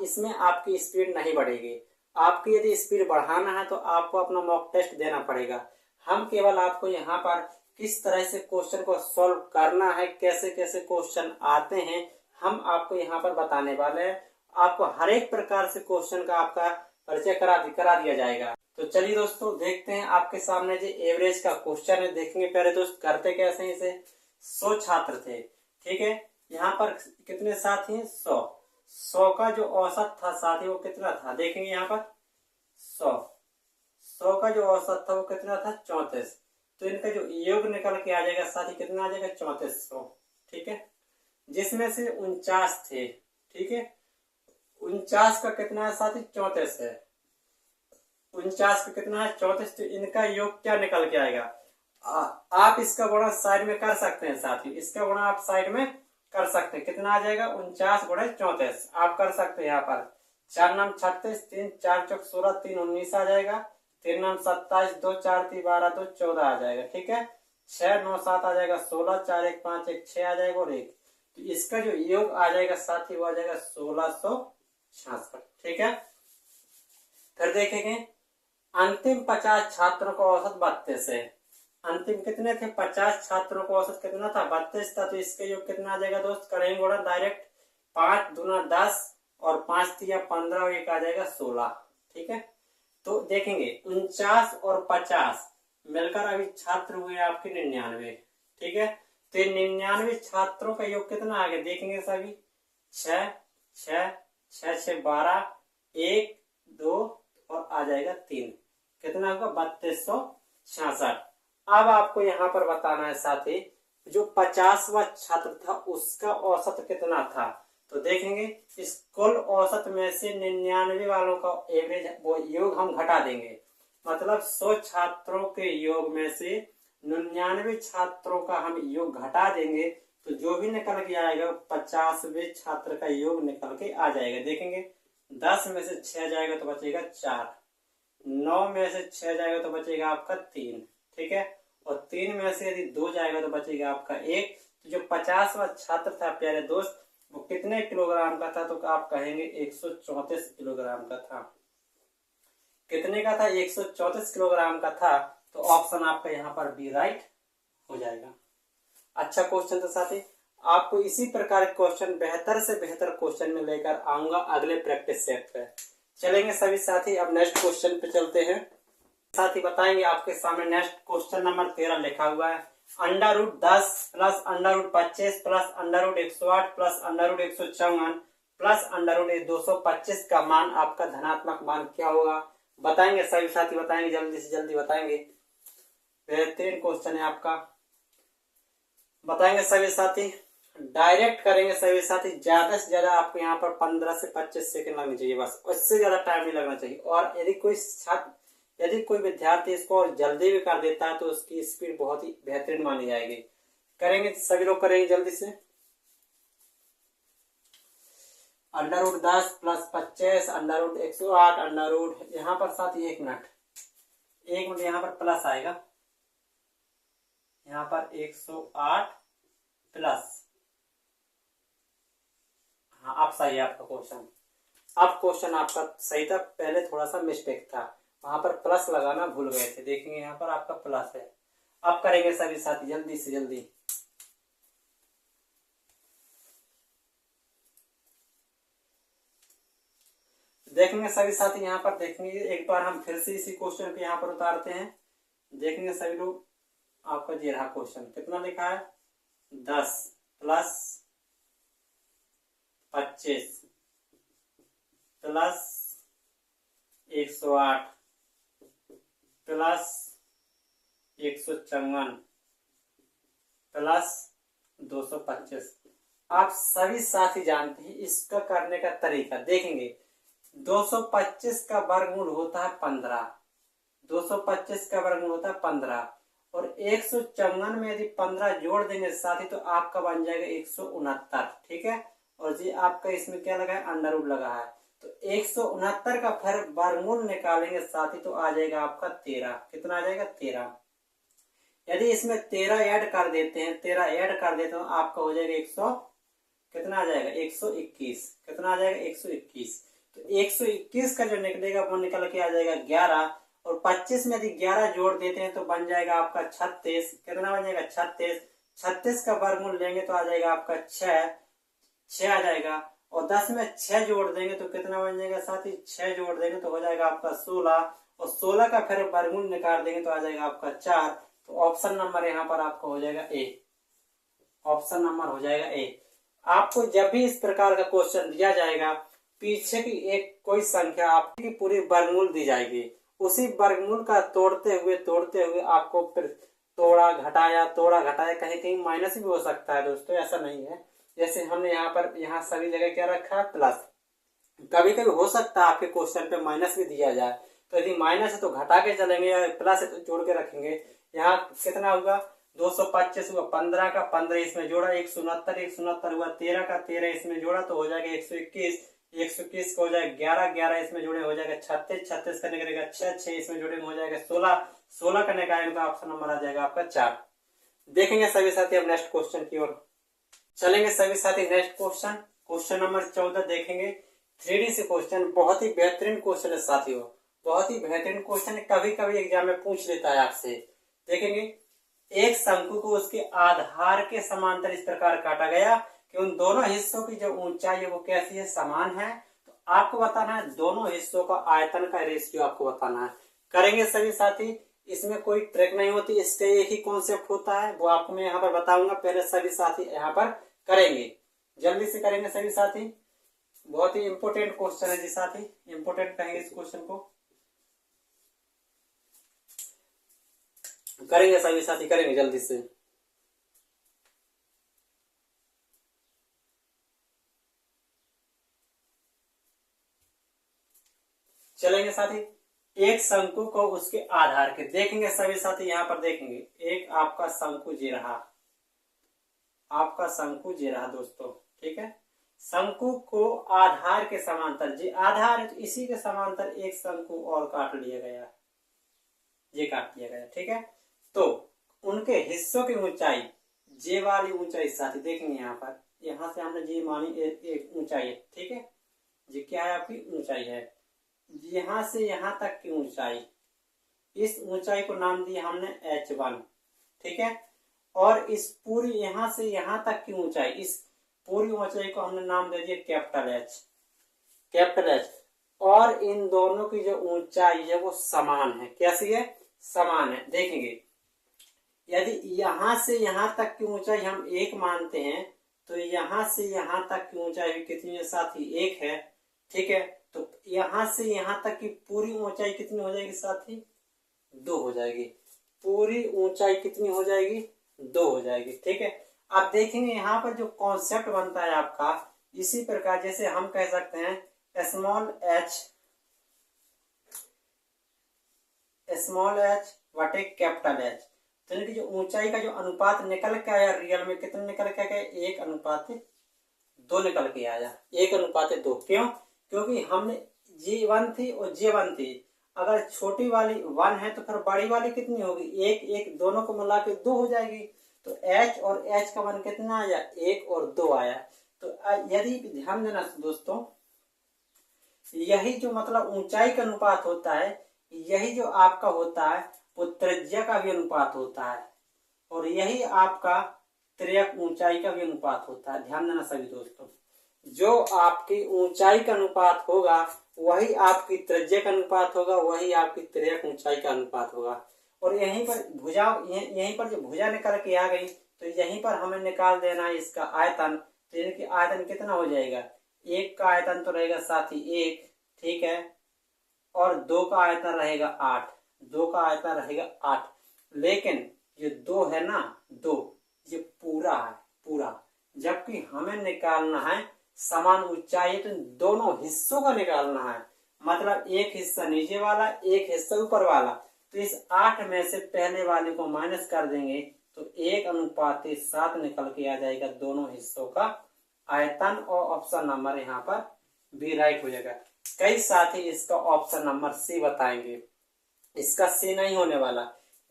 इसमें आपकी स्पीड नहीं बढ़ेगी। आपकी यदि स्पीड बढ़ाना है तो आपको अपना मॉक टेस्ट देना पड़ेगा। हम केवल आपको यहाँ पर किस तरह से क्वेश्चन को सॉल्व करना है, कैसे कैसे क्वेश्चन आते हैं, हम आपको यहाँ पर बताने वाले हैं। आपको हर एक प्रकार से क्वेश्चन का आपका परिचय करा दिया जाएगा। तो चलिए दोस्तों देखते हैं आपके सामने जो एवरेज का क्वेश्चन है। देखेंगे पहले दोस्त करते कैसे इसे। 100 छात्र थे, ठीक है। यहाँ पर कितने साथी हैं? 100। 100 का जो औसत था साथी वो कितना था? देखेंगे यहाँ पर 100 का जो औसत था वो कितना था? 34। तो इनका जो योग निकल के आ जाएगा साथी कितना आ जाएगा? 3400, ठीक है। जिसमें से 49 थे, ठीक है। 49 का कितना है साथी? 34 है। 49 का कितना है? 34। तो इनका योग क्या निकल के आएगा? आप इसका गुणा साइड में कर सकते हैं साथी, इसका गुणा आप साइड में कर सकते हैं। कितना आ जाएगा? 49 गुणे 34 आप कर सकते हैं। यहाँ पर 4 नाम 36, 3 4 चौक 16, 3 19 आ जाएगा। 3 नाम 27, 2 4 3 12, 2 14 आ जाएगा, ठीक है। 6 9 7 आ जाएगा, 16 4 1 5 1 6 आ जाएगा और 1। तो इसका जो योग आ जाएगा साथी वो आ जाएगा 1666, ठीक है। फिर देखेंगे अंतिम 50 छात्रों का औसत 32 है। अंतिम कितने थे? 50 छात्रों का औसत कितना था? 32 था। तो इसका योग कितना आ जाएगा दोस्त? करेंगे गुणा डायरेक्ट। 5 दूना 10 और 5 तिया 15 और 1 आ जाएगा 16, ठीक है। तो देखेंगे 49 और 50 मिलकर अभी छात्र हुए आपके 99, ठीक है। तो 99 छात्रों का योग कितना आ गया? देखेंगे सभी 6 6 6 6 12, 1 2 और आ जाएगा 3। कितना होगा? 3266। अब आपको यहाँ पर बताना है साथी जो 50वां छात्र था उसका औसत कितना था। तो देखेंगे इस कुल औसत में से 99 वालों का एवरेज वो योग हम घटा देंगे। मतलब 100 छात्रों के योग में से 99 छात्रों का हम योग घटा देंगे। तो जो भी निकल के आएगा 50वें छात्र का योग निकल के आ जाएगा। देखेंगे 10 में से 6 जाएगा तो बचेगा 4, 9 में से 6 जाएगा तो बचेगा आपका 3, ठीक है। और 3 में से यदि 2 जाएगा तो बचेगा आपका 1। तो जो 50वां छात्र था प्यारे दोस्त वो कितने किलोग्राम का था? तो आप कहेंगे 134 किलोग्राम का था। कितने का था? 134 किलोग्राम का था। तो ऑप्शन आपका यहाँ पर बी राइट हो जाएगा। अच्छा क्वेश्चन था साथी। आपको इसी प्रकार के क्वेश्चन बेहतर से बेहतर क्वेश्चन में लेकर आऊंगा अगले प्रैक्टिस सेट पे। चलेंगे सभी साथी। अब नेक्स्ट क्वेश्चन पे चलते हैं साथी। बताएंगे आपके सामने नेक्स्ट क्वेश्चन नंबर 13 लिखा हुआ है। √10 प्लस √25 प्लस √108 प्लस √154 प्लस √225 का मान आपका धनात्मक मान क्या होगा? बताएंगे सभी साथी, बताएंगे जल्दी से जल्दी बताएंगे। बेहतरीन क्वेश्चन है आपका, बताएंगे सभी साथी। डायरेक्ट करेंगे सभी साथी। ज्यादा से ज्यादा आपको यहाँ पर 15 से 25 सेकंड लगनी चाहिए बस, उससे ज्यादा टाइम नहीं लगना चाहिए। और यदि कोई विद्यार्थी इसको और जल्दी भी कर देता है तो उसकी स्पीड बहुत ही बेहतरीन मानी जाएगी। करेंगे सभी लोग, करेंगे जल्दी से। √10 प्लस 25 √108 यहाँ पर साथी 1 मिनट यहाँ पर प्लस आएगा। यहाँ पर 108 प्लस, हाँ अब सही है आपका क्वेश्चन। अब क्वेश्चन आपका सही था, पहले थोड़ा सा मिस्टेक था, वहां पर प्लस लगाना भूल गए थे। देखेंगे यहाँ पर आपका प्लस है। अब करेंगे सभी साथी जल्दी से जल्दी। देखेंगे सभी साथी यहाँ पर, देखेंगे एक बार हम फिर से इसी क्वेश्चन पे यहाँ पर उतारते हैं। देखेंगे सभी लोग आपका ये रहा क्वेश्चन। कितना लिखा है? 10 प्लस 25 प्लस 108 प्लस 154 प्लस 225। आप सभी साथी जानते हैं इसका करने का तरीका। देखेंगे 225 का वर्गमूल होता है 15, 225 का वर्गमूल होता है 15 और 154 में यदि 15 जोड़ देंगे साथी तो आपका बन जाएगा 169, ठीक है। और जी आपका इसमें क्या लगा है? अंडर रूट लगा है। तो 169 का फिर वर्गमूल निकालेंगे साथी तो आ जाएगा आपका 13। कितना आ जाएगा? 13। यदि इसमें 13 ऐड कर देते हैं, 13 ऐड कर देते हो आपका हो जाएगा 100, कितना आ जाएगा? 121। कितना आ जाएगा? 121। तो 121 का जो निकलेगा वो निकल के आ जाएगा 11 और 25 में यदि 11 जोड़ देते हैं तो बन जाएगा आपका 36। कितना बन जाएगा? 36। 36 का वर्गमूल लेंगे तो आ जाएगा आपका 6 आ जाएगा। और 10 में 6 जोड़ देंगे तो कितना बन जाएगा साथी? 6 जोड़ देंगे तो हो जाएगा आपका 16। और 16 का फिर वर्गमूल निकाल देंगे तो आ जाएगा आपका 4। तो ऑप्शन नंबर यहाँ पर आपका हो जाएगा ए। ऑप्शन नंबर हो जाएगा ए। आपको जब भी इस प्रकार का क्वेश्चन दिया जाएगा, पीछे की एक कोई संख्या आपकी पूरी वर्गमूल दी जाएगी, उसी वर्गमूल का तोड़ते हुए आपको फिर तोड़ा घटाया कहीं कहीं माइनस भी हो सकता है दोस्तों, ऐसा नहीं है। जैसे हमने यहाँ सभी जगह क्या रखा है? प्लस। कभी कभी हो सकता है आपके क्वेश्चन पे माइनस भी दिया जाए, तो यदि माइनस है तो घटा के चलेंगे, या प्लस है तो जोड़ के रखेंगे। यहाँ कितना होगा? 225 हुआ, 15 का 15 इसमें जोड़ा, 169 हुआ, 13 का 13 इसमें जोड़ा तो हो जाएगा 121। 121 का हो जाएगा 11 इसमें जोड़े हो जाएगा 36 का निकलेगा 6 इसमें जोड़े हो जाएगा 16 का निकालेंगे तो ऑप्शन नंबर आ जाएगा आपका 4। देखेंगे सभी साथी अब नेक्स्ट क्वेश्चन की ओर चलेंगे। सभी साथी नेक्स्ट क्वेश्चन नंबर 14 देखेंगे। 3D से क्वेश्चन, बहुत ही बेहतरीन क्वेश्चन है साथियों, बहुत ही बेहतरीन क्वेश्चन है, कभी कभी एग्जाम में पूछ लेता है आपसे। देखेंगे, एक शंकु को उसके आधार के समांतर इस प्रकार काटा गया कि उन दोनों हिस्सों की जो ऊंचाई है वो कैसी है? समान है। तो आपको बताना है दोनों हिस्सों का आयतन का रेशियो आपको बताना है। करेंगे सभी साथी, इसमें कोई ट्रिक नहीं होती, इसका एक ही कॉन्सेप्ट होता है, वो आपको मैं यहाँ पर बताऊंगा। पहले सभी साथी यहाँ पर करेंगे, जल्दी से करेंगे सभी साथी। बहुत ही इंपोर्टेंट क्वेश्चन है जी साथी, इंपोर्टेंट कहेंगे इस क्वेश्चन को। करेंगे सभी साथी, करेंगे जल्दी से। चलेंगे साथी, एक शंकु को उसके आधार के देखेंगे सभी साथी। यहाँ पर देखेंगे एक आपका शंकु जी रहा, आपका शंकु जी रहा दोस्तों, ठीक है। शंकु को आधार के समांतर, जी आधार है तो इसी के समांतर एक शंकु और काट लिया गया, ये काट लिया गया, ठीक है। तो उनके हिस्सों की ऊंचाई, जे वाली ऊंचाई साथी देखेंगे यहाँ पर, यहाँ से हमने जी मानी एक ऊंचाई है, ठीक है। जी क्या है? आपकी ऊंचाई है। यहाँ से यहाँ तक की ऊंचाई, इस ऊंचाई को नाम दिया हमने h1, ठीक है। और इस पूरी यहाँ से यहाँ तक की ऊंचाई, इस पूरी ऊंचाई को हमने नाम दे दिया कैपिटल H। और इन दोनों की जो ऊंचाई है वो समान है। कैसी है? समान है। देखेंगे, यदि यहाँ से यहाँ तक की ऊंचाई हम 1 मानते हैं तो यहाँ से यहाँ तक की ऊंचाई भी कितनी है साथी? 1 है, ठीक है। तो यहाँ से यहाँ तक की पूरी ऊंचाई कितनी हो जाएगी साथी? 2 हो जाएगी। पूरी ऊंचाई कितनी हो जाएगी? 2 हो जाएगी, ठीक है। आप देखेंगे यहाँ पर जो कॉन्सेप्ट बनता है आपका, इसी प्रकार जैसे हम कह सकते हैं स्मॉल h बटे कैपिटल H। तो इनकी जो ऊंचाई का जो अनुपात निकल के आया रियल में कितना निकल के आया? 1:2 निकल के आया, 1:2। क्यों? क्योंकि हमने G1 थी और J1 थी, अगर छोटी वाली 1 है तो फिर बड़ी वाली कितनी होगी? 1 दोनों को मिला के 2 हो जाएगी। तो H और H का मान कितना आया? 1 और 2 आया। तो यदि ध्यान देना दोस्तों, यही जो मतलब ऊंचाई का अनुपात होता है, यही जो आपका होता है वो त्रिज्या का भी अनुपात होता है, और यही आपका त्रिज्यक ऊंचाई का भी अनुपात होता है। ध्यान देना सभी दोस्तों, जो आपकी ऊंचाई का अनुपात होगा वही आपकी त्रिज्या का अनुपात होगा, वही आपकी त्रिज्यक ऊंचाई का अनुपात होगा। और यहीं पर भुजा, यहीं पर जो भुजा निकल के आ गई तो यहीं पर हमें निकाल देना है इसका आयतन। तो इनकी आयतन कितना हो जाएगा? 1 का आयतन तो रहेगा साथी 1, ठीक है, और 2 का आयतन रहेगा 8, 2 का आयतन रहेगा 8। लेकिन ये 2 है ना, 2 ये पूरा है, पूरा, जबकि हमें निकालना है समान ऊंचाई, तो दोनों हिस्सों का निकालना है। मतलब एक हिस्सा नीचे वाला, एक हिस्सा ऊपर वाला। तो इस 8 में से पहले वाले को माइनस कर देंगे तो 1:7 निकल के आ जाएगा दोनों हिस्सों का आयतन, और ऑप्शन नंबर यहाँ पर बी राइट हो जाएगा। कई साथी इसका ऑप्शन नंबर सी बताएंगे, इसका सी नहीं होने वाला,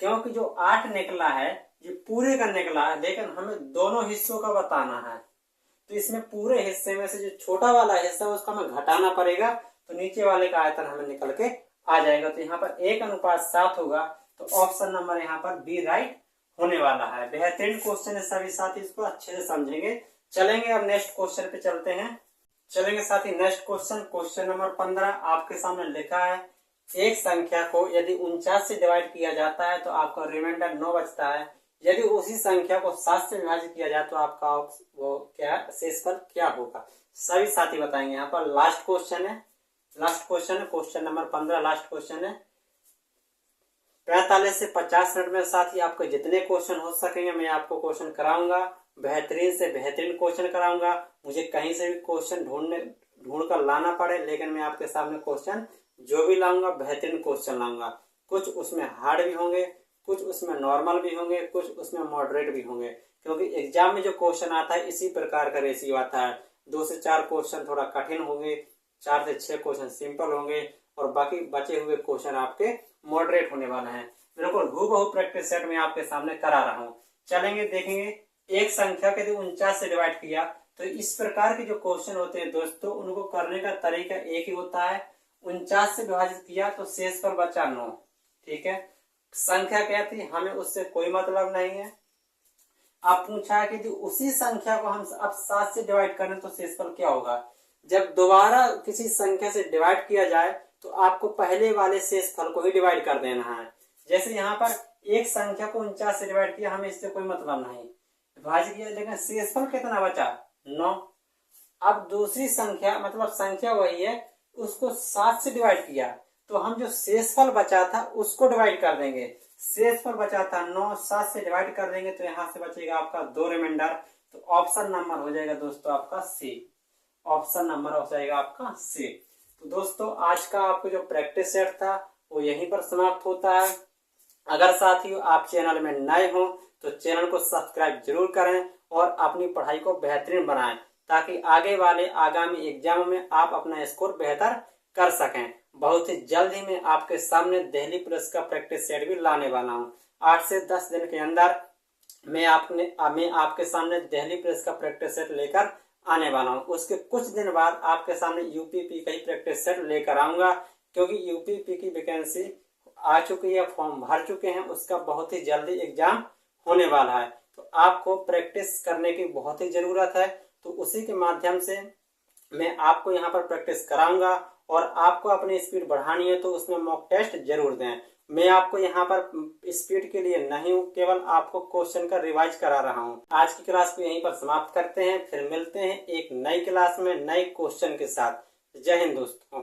क्योंकि जो 8 निकला है ये पूरे का निकला है, लेकिन हमें दोनों हिस्सों का बताना है। तो इसमें पूरे हिस्से में से जो छोटा वाला हिस्सा है उसका हमें घटाना पड़ेगा, तो नीचे वाले का आयतन हमें निकल के आ जाएगा। तो यहाँ पर 1:7 होगा, तो ऑप्शन नंबर यहाँ पर बी राइट होने वाला है। बेहतरीन क्वेश्चन है सभी साथी, इसको अच्छे से समझेंगे। चलेंगे अब नेक्स्ट क्वेश्चन पे चलते हैं। चलेंगे साथी नेक्स्ट क्वेश्चन, क्वेश्चन नंबर 15 आपके सामने लिखा है, एक संख्या को यदि 49 से डिवाइड किया जाता है तो आपका रिमाइंडर 9 बचता है। यदि उसी संख्या को 7 से विभाजित किया जाए तो आपका वो क्या शेषफल क्या होगा। सभी साथी बताएंगे। यहाँ पर लास्ट क्वेश्चन है, क्वेश्चन नंबर 15 लास्ट क्वेश्चन है। 45 से 50 मिनट में साथी आपको जितने क्वेश्चन हो सकेंगे मैं आपको क्वेश्चन कराऊंगा, बेहतरीन से बेहतरीन क्वेश्चन कराऊंगा। मुझे कहीं से भी क्वेश्चन ढूंढ कर लाना पड़े, लेकिन मैं आपके सामने क्वेश्चन जो भी लाऊंगा बेहतरीन क्वेश्चन लाऊंगा। कुछ उसमें हार्ड भी होंगे, कुछ उसमें नॉर्मल भी होंगे, कुछ उसमें मॉडरेट भी होंगे, क्योंकि एग्जाम में जो क्वेश्चन आता है इसी प्रकार का रेशियो आता है। 2 से 4 क्वेश्चन थोड़ा कठिन होंगे, 4 से 6 क्वेश्चन सिंपल होंगे और बाकी बचे हुए क्वेश्चन आपके मॉडरेट होने वाले हैं। बिल्कुल हूबहू प्रैक्टिस सेट में आपके सामने करा रहा हूँ। चलेंगे देखेंगे, एक संख्या के यदि 49 से डिवाइड किया तो इस प्रकार के जो क्वेश्चन होते हैं दोस्तों, उनको करने का तरीका एक ही होता है। 49 से विभाजित किया तो शेषफल बचा 9, ठीक है। संख्या क्या थी हमें उससे कोई मतलब नहीं है। अब पूछा है कि उसी संख्या को हम अब 7 से डिवाइड करें तो शेषफल क्या होगा। जब दोबारा किसी संख्या से डिवाइड किया जाए तो आपको पहले वाले शेषफल को ही डिवाइड कर देना है। जैसे यहाँ पर एक संख्या को 49 से डिवाइड किया, हमें इससे कोई मतलब नहीं, विभाजित किया, लेकिन शेषफल कितना बचा 9। अब दूसरी संख्या मतलब संख्या वही है, उसको 7 से डिवाइड किया तो हम जो शेषफल बचा था उसको डिवाइड कर देंगे। शेषफल बचा था 9, 7 से डिवाइड कर देंगे तो यहाँ से बचेगा आपका 2 रिमाइंडर। तो ऑप्शन नंबर हो जाएगा दोस्तों आपका सी, ऑप्शन नंबर हो जाएगा आपका सी। तो दोस्तों आज का आपको जो प्रैक्टिस सेट था वो यहीं पर समाप्त होता है। अगर साथियों आप चैनल में नए हो तो चैनल को सब्सक्राइब जरूर करें और अपनी पढ़ाई को बेहतरीन बनाएं, ताकि आगे वाले आगामी एग्जामों में आप अपना स्कोर बेहतर कर सकें। बहुत ही जल्द ही मैं आपके सामने दिल्ली पुलिस का प्रैक्टिस सेट भी लाने वाला हूं। 8 से 10 दिन के अंदर मैं आपके सामने दिल्ली पुलिस का प्रैक्टिस सेट लेकर आने वाला हूं। उसके कुछ दिन बाद आपके सामने यूपीपी का ही प्रैक्टिस सेट लेकर आऊंगा, क्योंकि यूपीपी की वैकेंसी आ चुकी है, फॉर्म भर चुके हैं, उसका बहुत ही जल्दी एग्जाम होने वाला है। तो आपको प्रैक्टिस करने की बहुत ही जरूरत है। तो उसी के माध्यम से मैं आपको यहाँ पर प्रैक्टिस कराऊंगा और आपको अपनी स्पीड बढ़ानी है तो उसमें मॉक टेस्ट जरूर दें। मैं आपको यहाँ पर स्पीड के लिए नहीं हूँ, केवल आपको क्वेश्चन का रिवाइज करा रहा हूँ। आज की क्लास को यहीं पर समाप्त करते हैं, फिर मिलते हैं एक नई क्लास में नए क्वेश्चन के साथ। जय हिंद दोस्तों।